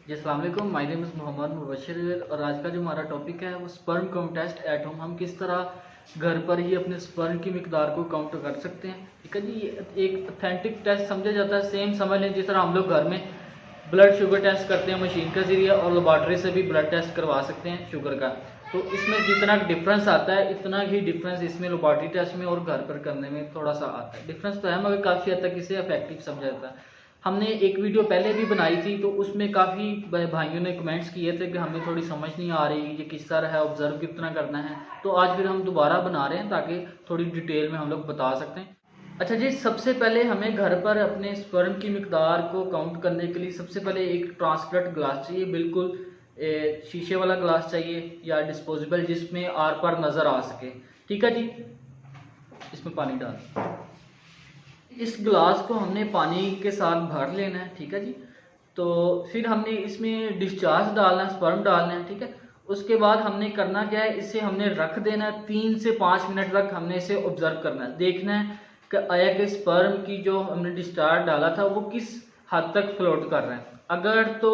जी अस्सलाम वालेकुम, my name is Mohammad Mubashir और आज का जो हमारा टॉपिक है वो sperm count test at home. हम किस तरह घर पर ही अपने स्पर्म की मिकदार को काउंट कर सकते हैं। ठीक है जी, ये एक ऑथेंटिक टेस्ट समझा जाता है। सेम समझ लें जिस तरह हम लोग घर में ब्लड शुगर टेस्ट करते हैं मशीन के ज़रिए और लेबॉर्ट्री से भी ब्लड टेस्ट करवा सकते हैं शुगर का। तो इसमें जितना डिफरेंस आता है इतना ही डिफरेंस इसमें लेबॉर्ट्री टेस्ट में और घर पर करने में थोड़ा सा आता है। डिफरेंस तो है मगर काफ़ी हद तक इसे इफेक्टिव समझा जाता है। हमने एक वीडियो पहले भी बनाई थी तो उसमें काफ़ी भाइयों ने कमेंट्स किए थे कि हमें थोड़ी समझ नहीं आ रही ये किस तरह है, ऑब्जर्व कितना करना है। तो आज फिर हम दोबारा बना रहे हैं ताकि थोड़ी डिटेल में हम लोग बता सकते हैं। अच्छा जी, सबसे पहले हमें घर पर अपने स्पर्म की मिकदार को काउंट करने के लिए सबसे पहले एक ट्रांसपेरेंट ग्लास चाहिए, बिल्कुल शीशे वाला ग्लास चाहिए या डिस्पोजेबल जिसमें आर पार नज़र आ सके। ठीक है जी, इसमें पानी डाल, इस ग्लास को हमने पानी के साथ भर लेना है। ठीक है जी, तो फिर हमने इसमें डिस्चार्ज डालना है, स्पर्म डालना है। ठीक है, उसके बाद हमने करना क्या है, इसे हमने रख देना है 3 से 5 मिनट तक। हमने इसे ऑब्जर्व करना है, देखना है कि आया कि स्पर्म की जो हमने डिस्चार्ज डाला था वो किस हद तक फ्लोट कर रहा है। अगर तो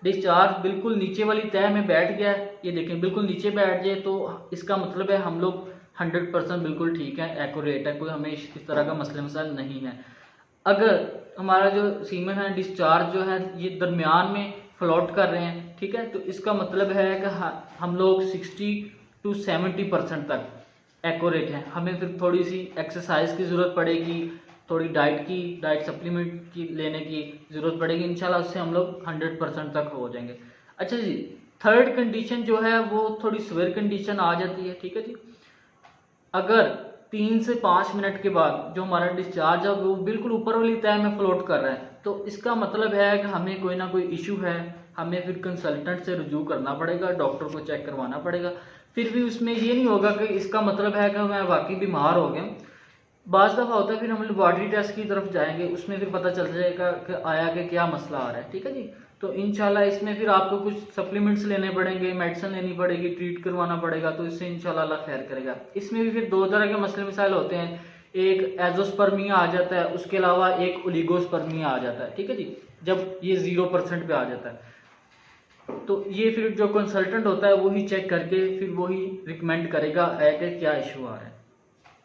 डिस्चार्ज बिल्कुल नीचे वाली तह में बैठ गया है, ये देखें बिल्कुल नीचे बैठ जाए तो इसका मतलब है हम लोग 100% बिल्कुल ठीक है, एक्यूरेट है, कोई हमें इस तरह का मसले मसाइल नहीं है। अगर हमारा जो सीमेन है डिस्चार्ज जो है ये दरमियान में फ्लोट कर रहे हैं, ठीक है, तो इसका मतलब है कि हम लोग 60 to 70% तक एक्यूरेट हैं। हमें फिर थोड़ी सी एक्सरसाइज की ज़रूरत पड़ेगी, थोड़ी डाइट सप्लीमेंट की लेने की ज़रूरत पड़ेगी। इंशाल्लाह उससे हम लोग 100% तक हो जाएंगे। अच्छा जी, थर्ड कंडीशन जो है वो थोड़ी सीवियर कंडीशन आ जाती है। ठीक है जी, अगर 3 से 5 मिनट के बाद जो हमारा डिस्चार्ज है वो बिल्कुल ऊपर वाली तह में फ्लोट कर रहा है, तो इसका मतलब है कि हमें कोई ना कोई इशू है। हमें फिर कंसल्टेंट से रुजू करना पड़ेगा, डॉक्टर को चेक करवाना पड़ेगा। फिर भी उसमें ये नहीं होगा कि इसका मतलब है कि मैं वाकई बीमार हो गया। बाज़ दफ़ा होता है फिर हम लेबॉर्ट्री टेस्ट की तरफ जाएंगे, उसमें फिर पता चल जाएगा कि आया कि क्या मसला आ रहा है। ठीक है जी, तो इंशाल्लाह इसमें फिर आपको कुछ सप्लीमेंट्स लेने पड़ेंगे, मेडिसिन लेनी पड़ेगी, ट्रीट करवाना पड़ेगा, तो इससे इंशाल्लाह अल्लाह खैर करेगा। इसमें भी फिर 2 तरह के मसले मसाइल होते हैं, एक एजोस्पर्मिया आ जाता है, उसके अलावा एक ओलिगोस्पर्मिया आ जाता है। ठीक है जी, जब ये 0% पे आ जाता है तो ये फिर जो कंसल्टेंट होता है वही चेक करके फिर वही रिकमेंड करेगा कि क्या इशू आ रहा है।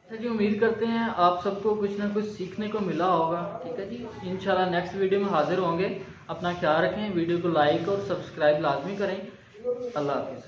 अच्छा जी, उम्मीद करते हैं आप सबको कुछ ना कुछ सीखने को मिला होगा। ठीक है जी, इंशाल्लाह नेक्स्ट वीडियो में हाजिर होंगे। अपना ख्याल रखें, वीडियो को लाइक और सब्सक्राइब लाजमी करें। अल्लाह हाफिज़।